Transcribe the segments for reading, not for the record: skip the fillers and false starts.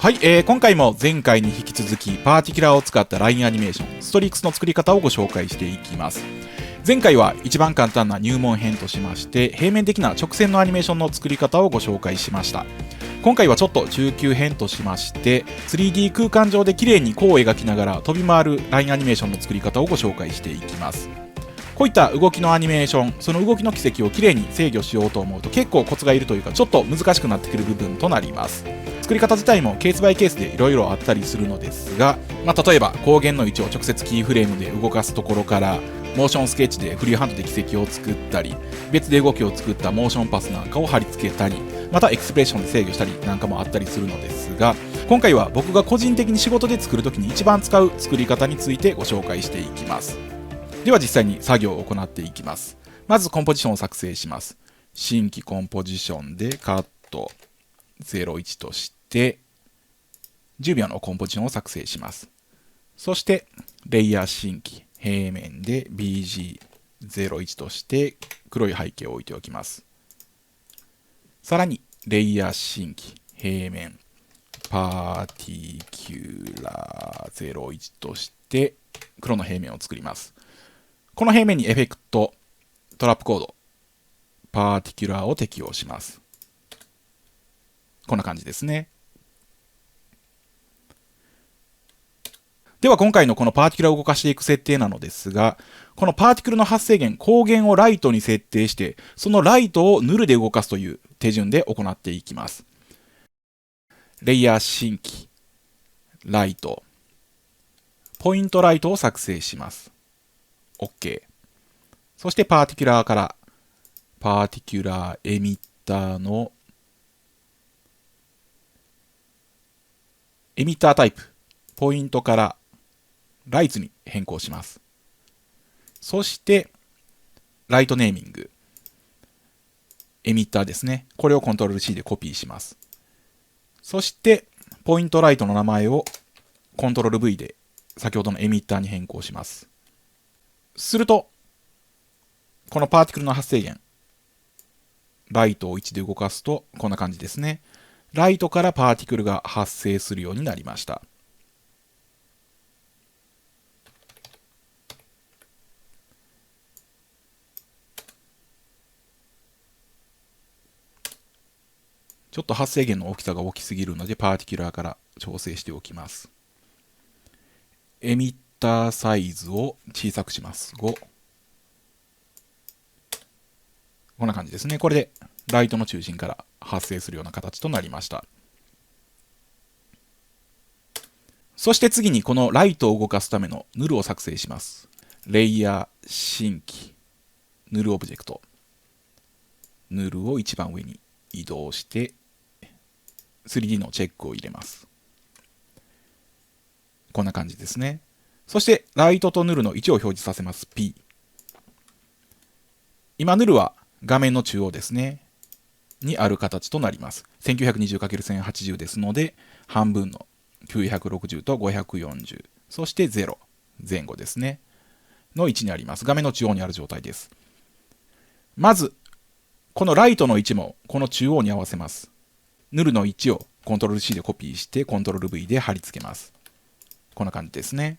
はい、今回も前回に引き続きパーティキュラーを使ったラインアニメーションストリックスの作り方をご紹介していきます。前回は一番簡単な入門編としまして平面的な直線のアニメーションの作り方をご紹介しました。今回はちょっと中級編としまして 3D 空間上で綺麗に弧を描きながら飛び回るラインアニメーションの作り方をご紹介していきます。こういった動きのアニメーション、その動きの軌跡をきれいに制御しようと思うと結構コツがいるというかちょっと難しくなってくる部分となります。作り方自体もケースバイケースでいろいろあったりするのですが、例えば光源の位置を直接キーフレームで動かすところからモーションスケッチでフリーハンドで軌跡を作ったり、別で動きを作ったモーションパスなんかを貼り付けたり、またエクスプレッションで制御したりなんかもあったりするのですが、今回は僕が個人的に仕事で作るときに一番使う作り方についてご紹介していきます。では実際に作業を行っていきます。まずコンポジションを作成します。新規コンポジションでカット01として10秒のコンポジションを作成します。そしてレイヤー新規平面で BG01 として黒い背景を置いておきます。さらにレイヤー新規平面パーティキュラー01として黒の平面を作ります。この平面にエフェクトトラップコードパーティキュラーを適用します。こんな感じですね。では今回のこのパーティキュラーを動かしていく設定なのですが、このパーティクルの発生源光源をライトに設定してそのライトをヌルで動かすという手順で行っていきます。レイヤー新規ライトポイントライトを作成します。 OK。 そしてパーティキュラーからパーティキュラーエミッターのエミッタータイプポイントからライツに変更します。そしてライトネーミングエミッターですね、これをコントロール C でコピーします。そしてポイントライトの名前をコントロール V で先ほどのエミッターに変更します。するとこのパーティクルの発生源ライトを1で動かすとこんな感じですね。ライトからパーティクルが発生するようになりました。ちょっと発生源の大きさが大きすぎるのでパーティキュラーから調整しておきます。エミッターサイズを小さくします。5。こんな感じですね。これでライトの中心から発生するような形となりました。そして次にこのライトを動かすためのヌルを作成します。レイヤー新規ヌルオブジェクトヌルを一番上に移動して3D のチェックを入れます。こんな感じですね。そしてライトとヌルの位置を表示させます。 P。 今ヌルは画面の中央ですねにある形となります。 1920×1080 ですので半分の960と540、そして0前後ですねの位置にあります。画面の中央にある状態です。まずこのライトの位置もこの中央に合わせます。ヌルの位置をコントロール C でコピーしてコントロール V で貼り付けます。こんな感じですね。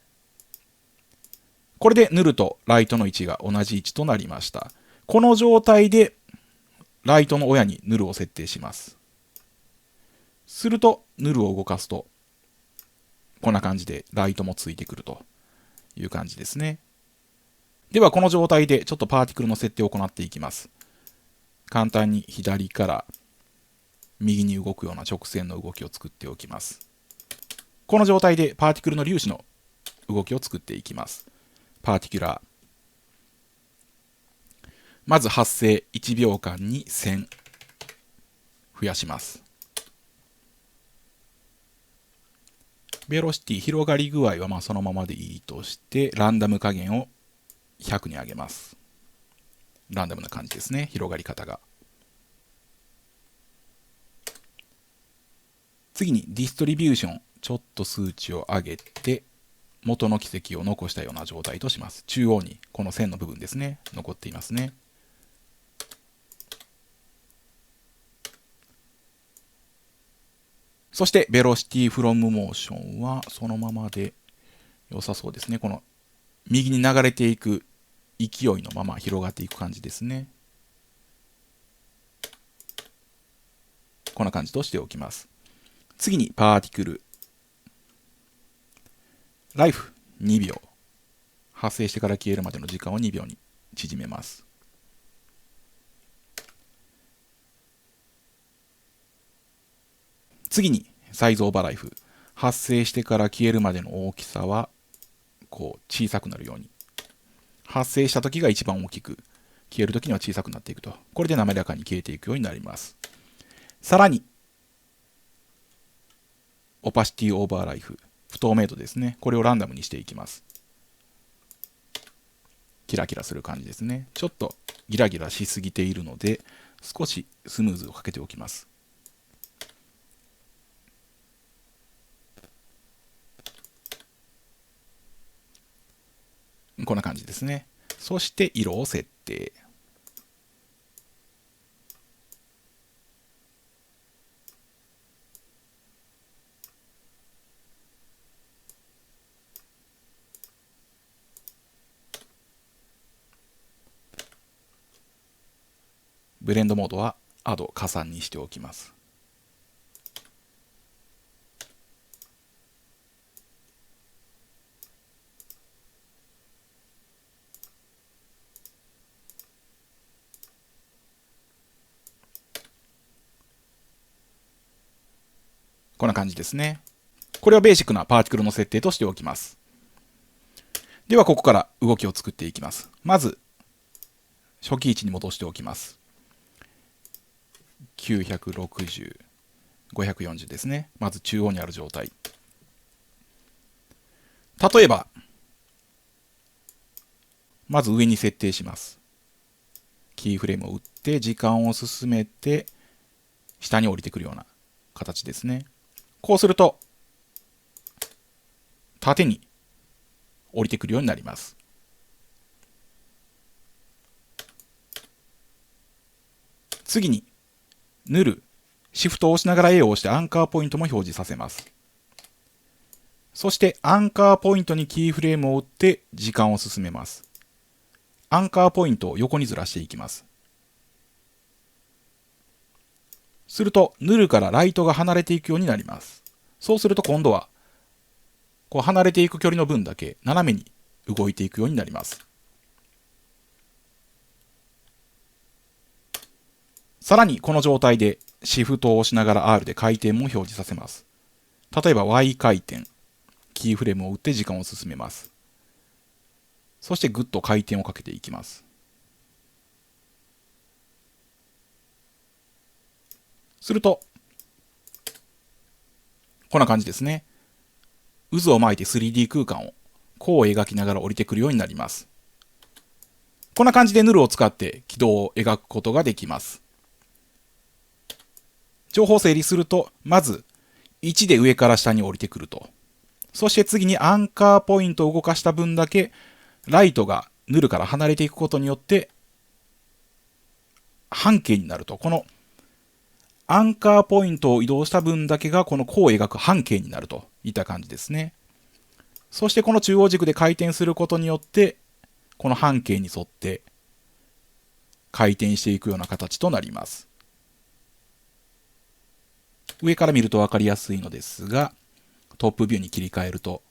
これでヌルとライトの位置が同じ位置となりました。この状態でライトの親にヌルを設定します。するとヌルを動かすとこんな感じでライトもついてくるという感じですね。ではこの状態でちょっとパーティクルの設定を行っていきます。簡単に左から右に動くような直線の動きを作っておきます。この状態でパーティクルの粒子の動きを作っていきます。パーティキュラーまず発生1秒間に1000増やします。ベロシティ広がり具合はそのままでいいとしてランダム加減を100に上げます。ランダムな感じですね、広がり方が。次にディストリビューションちょっと数値を上げて元の軌跡を残したような状態とします。中央にこの線の部分ですね残っていますね。そして、ベロシティフロムモーションはそのままで良さそうですね。この右に流れていく勢いのまま広がっていく感じですね。こんな感じとしておきます。次に、パーティクル。ライフ2秒。発生してから消えるまでの時間を2秒に縮めます。次に、サイズオーバーライフ。発生してから消えるまでの大きさは、こう、小さくなるように。発生した時が一番大きく、消える時には小さくなっていくと。これで滑らかに消えていくようになります。さらに、オパシティオーバーライフ。不透明度ですね。これをランダムにしていきます。キラキラする感じですね。ちょっとギラギラしすぎているので、少しスムーズをかけておきます。こんな感じですね。そして色を設定。ブレンドモードはアド加算にしておきます。こんな感じですね。これはベーシックなパーティクルの設定としておきます。ではここから動きを作っていきます。まず、初期位置に戻しておきます。960、540ですね。まず中央にある状態。例えば、まず上に設定します。キーフレームを打って時間を進めて下に降りてくるような形ですね。こうすると縦に降りてくるようになります。次に塗るシフトを押しながら A を押してアンカーポイントも表示させます。そしてアンカーポイントにキーフレームを打って時間を進めます。アンカーポイントを横にずらしていきます。すると塗るからライトが離れていくようになります。そうすると今度はこう離れていく距離の分だけ斜めに動いていくようになります。さらにこの状態でシフトを押しながら R で回転も表示させます。例えば Y 回転、キーフレームを打って時間を進めます。そしてぐっと回転をかけていきます。すると、こんな感じですね。渦を巻いて 3D 空間をこう描きながら降りてくるようになります。こんな感じでヌルを使って軌道を描くことができます。情報を整理すると、まず1で上から下に降りてくると。そして次にアンカーポイントを動かした分だけ、ライトがヌルから離れていくことによって、半径になると。このアンカーポイントを移動した分だけがこの弧を描く半径になるといった感じですね。そしてこの中央軸で回転することによって、この半径に沿って回転していくような形となります。上から見ると分かりやすいのですが、トップビューに切り替えると、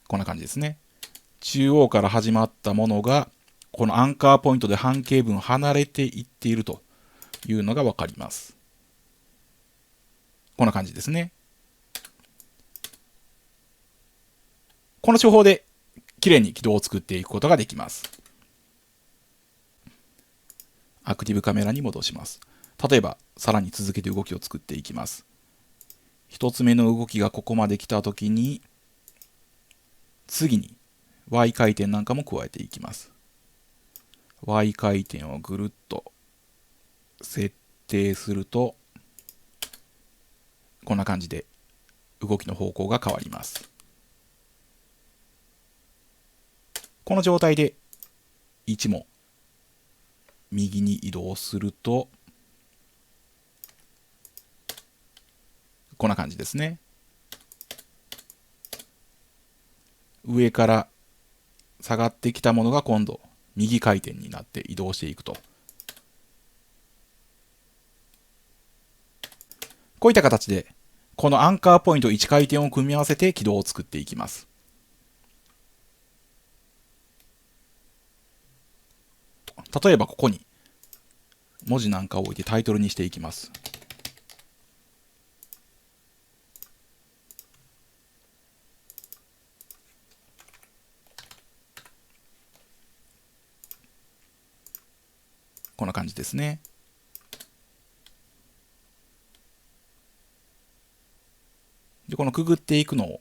こんな感じですね。中央から始まったものが、このアンカーポイントで半径分離れていっているというのが分かります。こんな感じですね。この手法できれいに軌道を作っていくことができます。アクティブカメラに戻します。例えば、さらに続けて動きを作っていきます。一つ目の動きがここまで来たときに、次に Y 回転なんかも加えていきます。Y 回転をぐるっと設定すると、こんな感じで動きの方向が変わります。この状態で位置も右に移動すると、こんな感じですね。上から下がってきたものが今度右回転になって移動していくと。こういった形でこのアンカーポイント1回転を組み合わせて軌道を作っていきます。例えばここに文字なんかを置いてタイトルにしていきます。こんな感じですね。で、このくぐっていくのを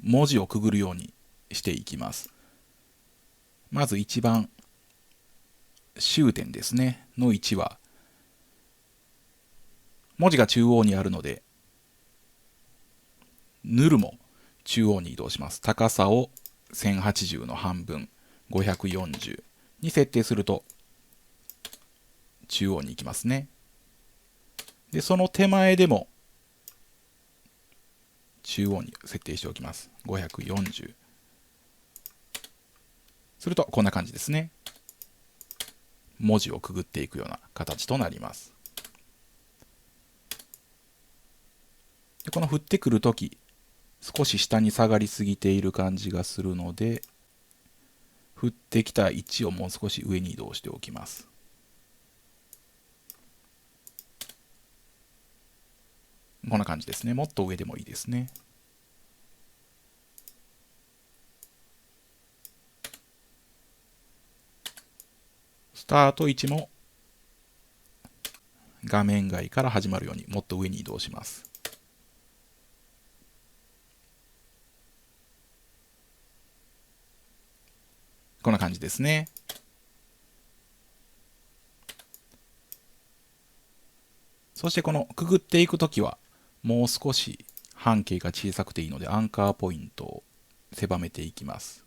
文字をくぐるようにしていきます。まず一番終点ですねの位置は文字が中央にあるのでヌルも中央に移動します。高さを1080の半分540に設定すると中央に行きますね。で、その手前でも中央に設定しておきます。540。するとこんな感じですね。文字をくぐっていくような形となります。で、この降ってくるとき、少し下に下がりすぎている感じがするので、降ってきた位置をもう少し上に移動しておきます。こんな感じですね。もっと上でもいいですね。スタート位置も画面外から始まるようにもっと上に移動します。こんな感じですね。そしてこのくぐっていくときはもう少し半径が小さくていいのでアンカーポイントを狭めていきます。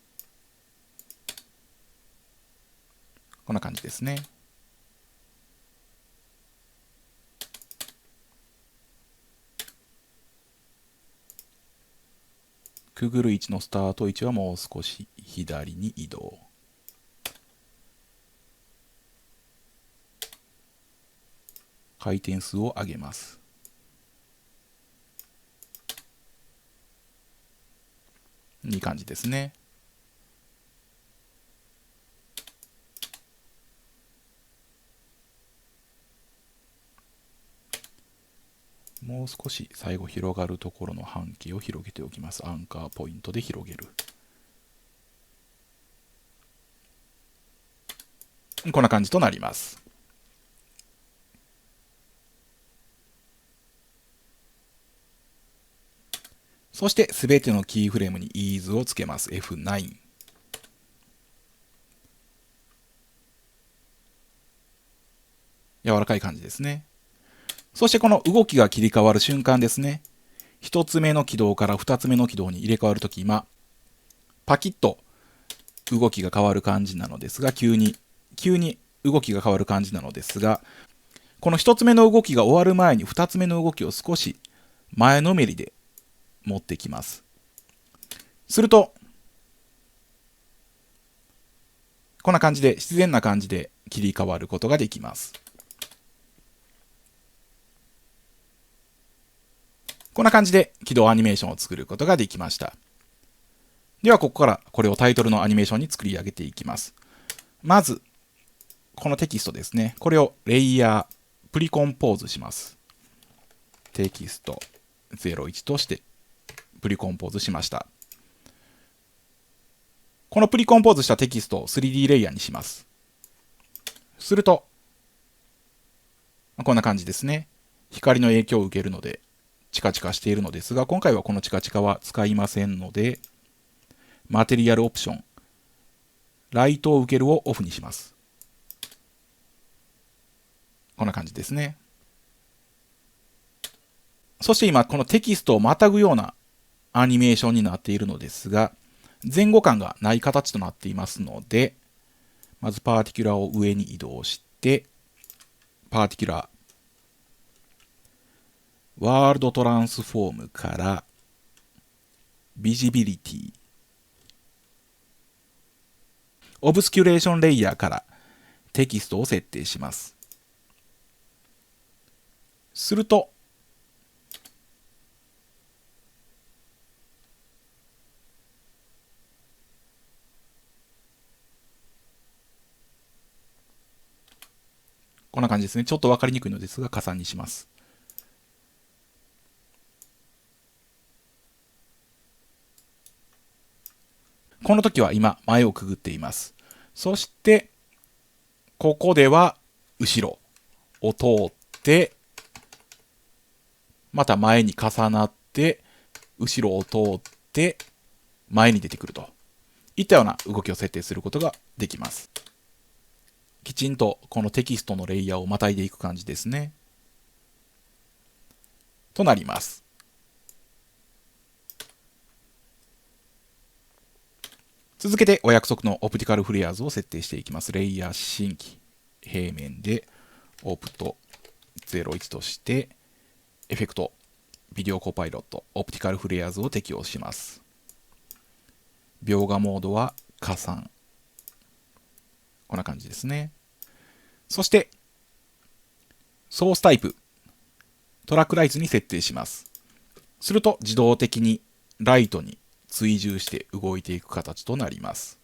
こんな感じですね。くぐる位置のスタート位置はもう少し左に移動。回転数を上げます。いい感じですね。もう少し最後広がるところの半径を広げておきます。アンカーポイントで広げる。こんな感じとなります。そしてすべてのキーフレームにイーズをつけます。F9。柔らかい感じですね。そしてこの動きが切り替わる瞬間ですね。一つ目の軌道から二つ目の軌道に入れ替わるとき、今、パキッと動きが変わる感じなのですが、急に動きが変わる感じなのですが、この一つ目の動きが終わる前に二つ目の動きを少し前のめりで持ってきます。すると、こんな感じで自然な感じで切り替わることができます。こんな感じで起動アニメーションを作ることができました。ではここからこれをタイトルのアニメーションに作り上げていきます。まず、このテキストですね。これをレイヤー、プリコンポーズします。テキスト01としてプリコンポーズしました。このプリコンポーズしたテキストを 3D レイヤーにします。すると、こんな感じですね。光の影響を受けるので、チカチカしているのですが、今回はこのチカチカは使いませんので、マテリアルオプション、ライトを受けるをオフにします。こんな感じですね。そして今、このテキストをまたぐようなアニメーションになっているのですが、前後感がない形となっていますので、まずパーティキュラーを上に移動して、パーティキュラーワールドトランスフォームからビジビリティ、オブスキュレーションレイヤーからテキストを設定します。すると、こんな感じですね。ちょっと分かりにくいのですが、加算にします。この時は今、前をくぐっています。そして、ここでは、後ろを通って、また前に重なって、後ろを通って、前に出てくるといったような動きを設定することができます。きちんとこのテキストのレイヤーをまたいでいく感じですね。となります。続けてお約束のオプティカルフレアーズを設定していきます。レイヤー新規平面でオプト01としてエフェクトビデオコパイロットオプティカルフレアーズを適用します。描画モードは加算。こんな感じですね。そしてソースタイプトラックライツに設定します。すると自動的にライトに追従して動いていく形となります。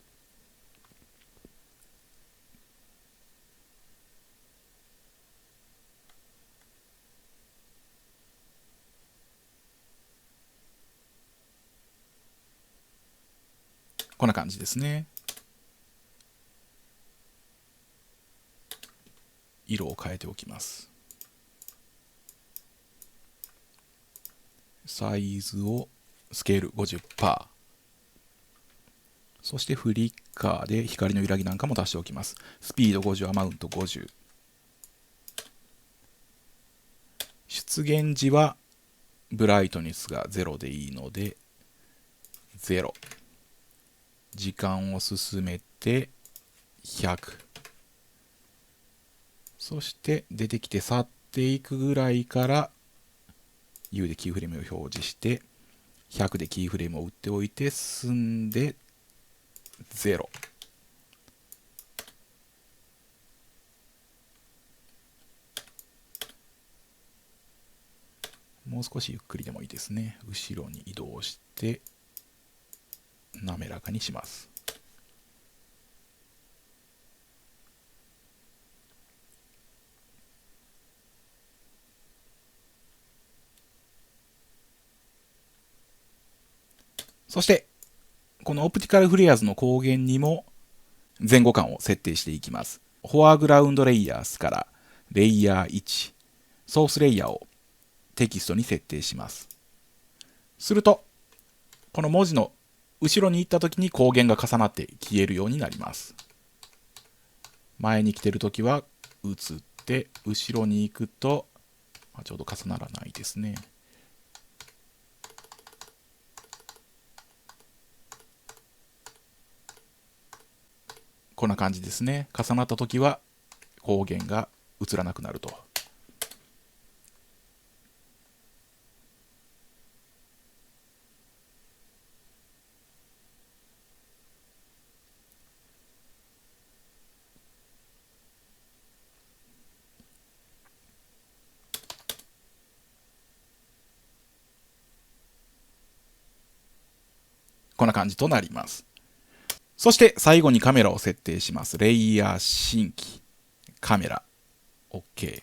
こんな感じですね。色を変えておきます。サイズをスケール 50%。そしてフリッカーで光の揺らぎなんかも足しておきます。スピード50、アマウント50。出現時はブライトネスが0でいいので0。時間を進めて100。そして出てきて去っていくぐらいから U でキーフレームを表示して100でキーフレームを打っておいて進んで0。もう少しゆっくりでもいいですね。後ろに移動して滑らかにします。そしてこのオプティカルフレアーズの光源にも前後感を設定していきます。フォアグラウンドレイヤースからレイヤー1、ソースレイヤーをテキストに設定します。すると、この文字の後ろに行った時に光源が重なって消えるようになります。前に来てる時は移って、後ろに行くと、ちょうど重ならないですね。こんな感じですね。重なった時は光源が映らなくなると。こんな感じとなります。そして最後にカメラを設定します。レイヤー新規カメラ OK。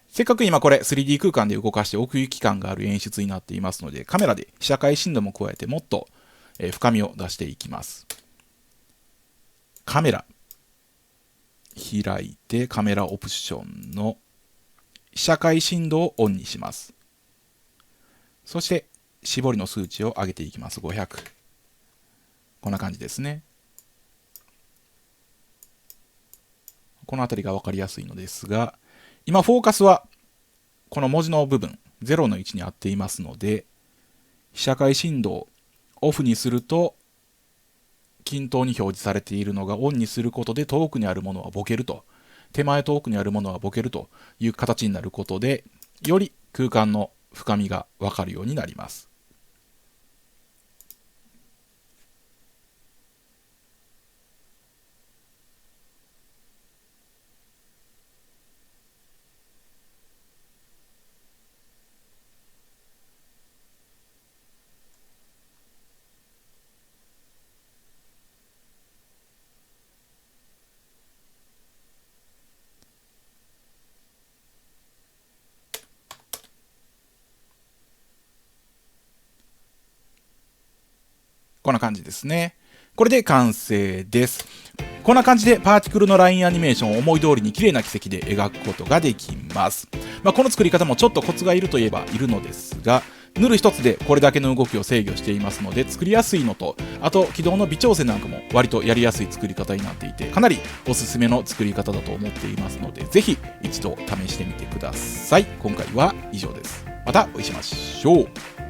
せっかく今これ 3D 空間で動かして奥行き感がある演出になっていますので、カメラで被写界深度も加えてもっと深みを出していきます。カメラ開いてカメラオプションの被写界深度をオンにします。そして絞りの数値を上げていきます。500。こんな感じですね。この辺りが分かりやすいのですが、今フォーカスはこの文字の部分0の位置に合っていますので、被写界深度をオフにすると均等に表示されているのがオンにすることで遠くにあるものはボケると、手前遠くにあるものはボケるという形になることでより空間の深みがわかるようになります。こんな感じですね。これで完成です。こんな感じでパーティクルのラインアニメーションを思い通りに綺麗な軌跡で描くことができます。この作り方もちょっとコツがいるといえばいるのですが、塗る一つでこれだけの動きを制御していますので作りやすいのと、あと軌道の微調整なんかも割とやりやすい作り方になっていて、かなりおすすめの作り方だと思っていますので、ぜひ一度試してみてください。今回は以上です。またお会いしましょう。